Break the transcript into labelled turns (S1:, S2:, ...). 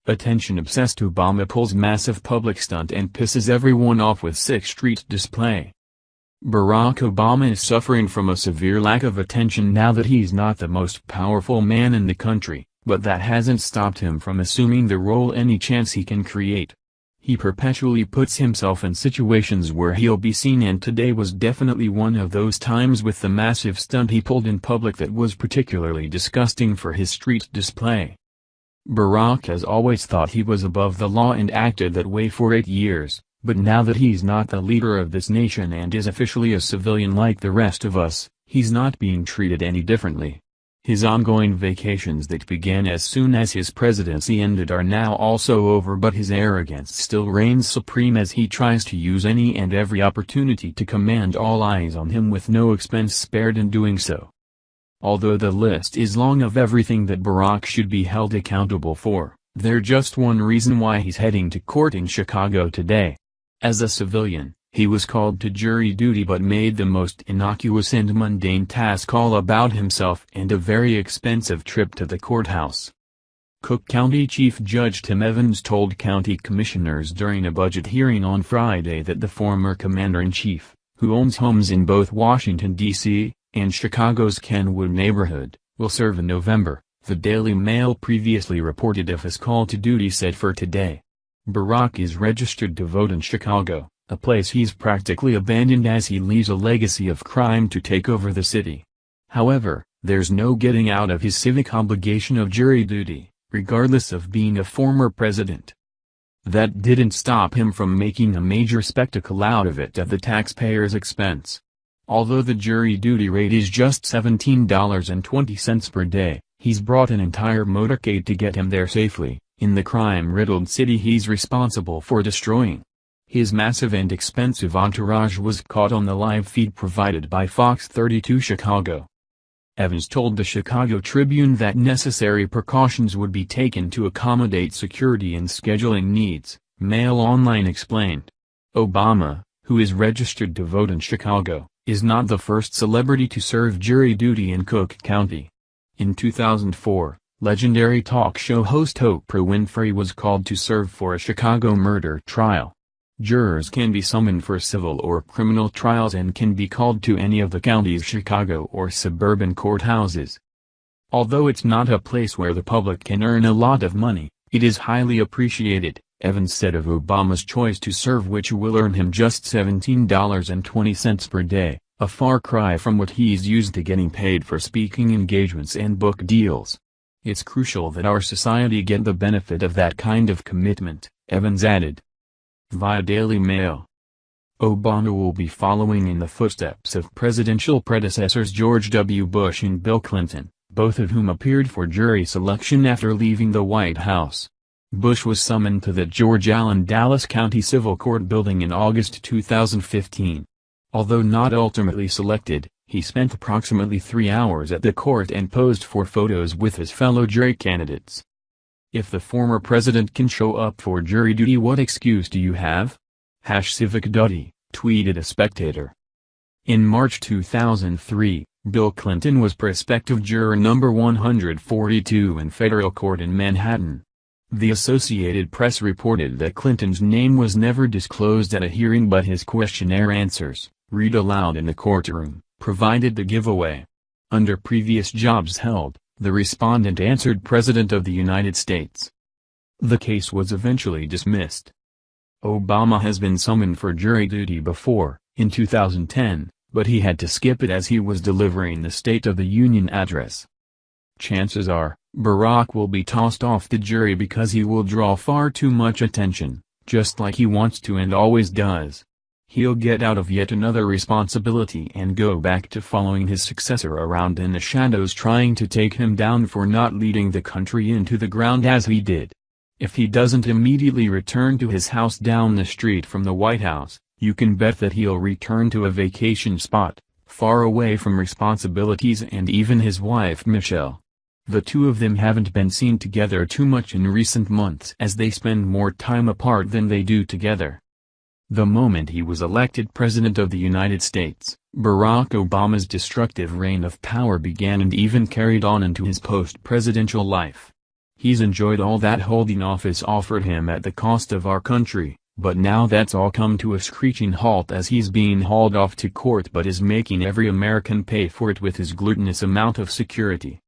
S1: Attention-obsessed Obama pulls massive public stunt and pisses everyone off with 6th Street display. Barack Obama is suffering from a severe lack of attention now that he's not the most powerful man in the country, but that hasn't stopped him from assuming the role any chance he can create. He perpetually puts himself in situations where he'll be seen, and today was definitely one of those times with the massive stunt he pulled in public that was particularly disgusting for his street display. Barack has always thought he was above the law and acted that way for 8 years, but now that he's not the leader of this nation and is officially a civilian like the rest of us, he's not being treated any differently. His ongoing vacations that began as soon as his presidency ended are now also over, but his arrogance still reigns supreme as he tries to use any and every opportunity to command all eyes on him with no expense spared in doing so. Although the list is long of everything that Barack should be held accountable for, there's just one reason why he's heading to court in Chicago today. As a civilian, he was called to jury duty but made the most innocuous and mundane task all about himself and a very expensive trip to the courthouse. Cook County Chief Judge Tim Evans told county commissioners during a budget hearing on Friday that the former commander-in-chief, who owns homes in both Washington, D.C., and Chicago's Kenwood neighborhood, will serve in November, the Daily Mail previously reported of his call to duty set for today. Barack is registered to vote in Chicago, a place he's practically abandoned as he leaves a legacy of crime to take over the city. However, there's no getting out of his civic obligation of jury duty, regardless of being a former president. That didn't stop him from making a major spectacle out of it at the taxpayers' expense. Although the jury duty rate is just $17.20 per day, he's brought an entire motorcade to get him there safely, in the crime-riddled city he's responsible for destroying. His massive and expensive entourage was caught on the live feed provided by Fox 32 Chicago. Evans told the Chicago Tribune that necessary precautions would be taken to accommodate security and scheduling needs, Mail Online explained. Obama, who is registered to vote in Chicago, is not the first celebrity to serve jury duty in Cook County. In 2004, legendary talk show host Oprah Winfrey was called to serve for a Chicago murder trial. Jurors can be summoned for civil or criminal trials and can be called to any of the county's Chicago or suburban courthouses. Although it's not a place where the public can earn a lot of money, it is highly appreciated, Evans said of Obama's choice to serve, which will earn him just $17.20 per day, a far cry from what he's used to getting paid for speaking engagements and book deals. It's crucial that our society get the benefit of that kind of commitment, Evans added. Via Daily Mail. Obama will be following in the footsteps of presidential predecessors George W. Bush and Bill Clinton, both of whom appeared for jury selection after leaving the White House. Bush was summoned to the George Allen Dallas County Civil Court building in August 2015. Although not ultimately selected, he spent approximately 3 hours at the court and posed for photos with his fellow jury candidates. If the former president can show up for jury duty, what excuse do you have? #CivicDuty, tweeted a spectator. In March 2003, Bill Clinton was prospective juror number 142 in federal court in Manhattan. The Associated Press reported that Clinton's name was never disclosed at a hearing, but his questionnaire answers, read aloud in the courtroom, provided the giveaway. Under previous jobs held, the respondent answered President of the United States. The case was eventually dismissed. Obama has been summoned for jury duty before, in 2010, but he had to skip it as he was delivering the State of the Union address. Chances are, Barack will be tossed off the jury because he will draw far too much attention, just like he wants to and always does. He'll get out of yet another responsibility and go back to following his successor around in the shadows, trying to take him down for not leading the country into the ground as he did. If he doesn't immediately return to his house down the street from the White House, you can bet that he'll return to a vacation spot, far away from responsibilities and even his wife Michelle. The two of them haven't been seen together too much in recent months as they spend more time apart than they do together. The moment he was elected President of the United States, Barack Obama's destructive reign of power began and even carried on into his post-presidential life. He's enjoyed all that holding office offered him at the cost of our country, but now that's all come to a screeching halt as he's being hauled off to court but is making every American pay for it with his gluttonous amount of security.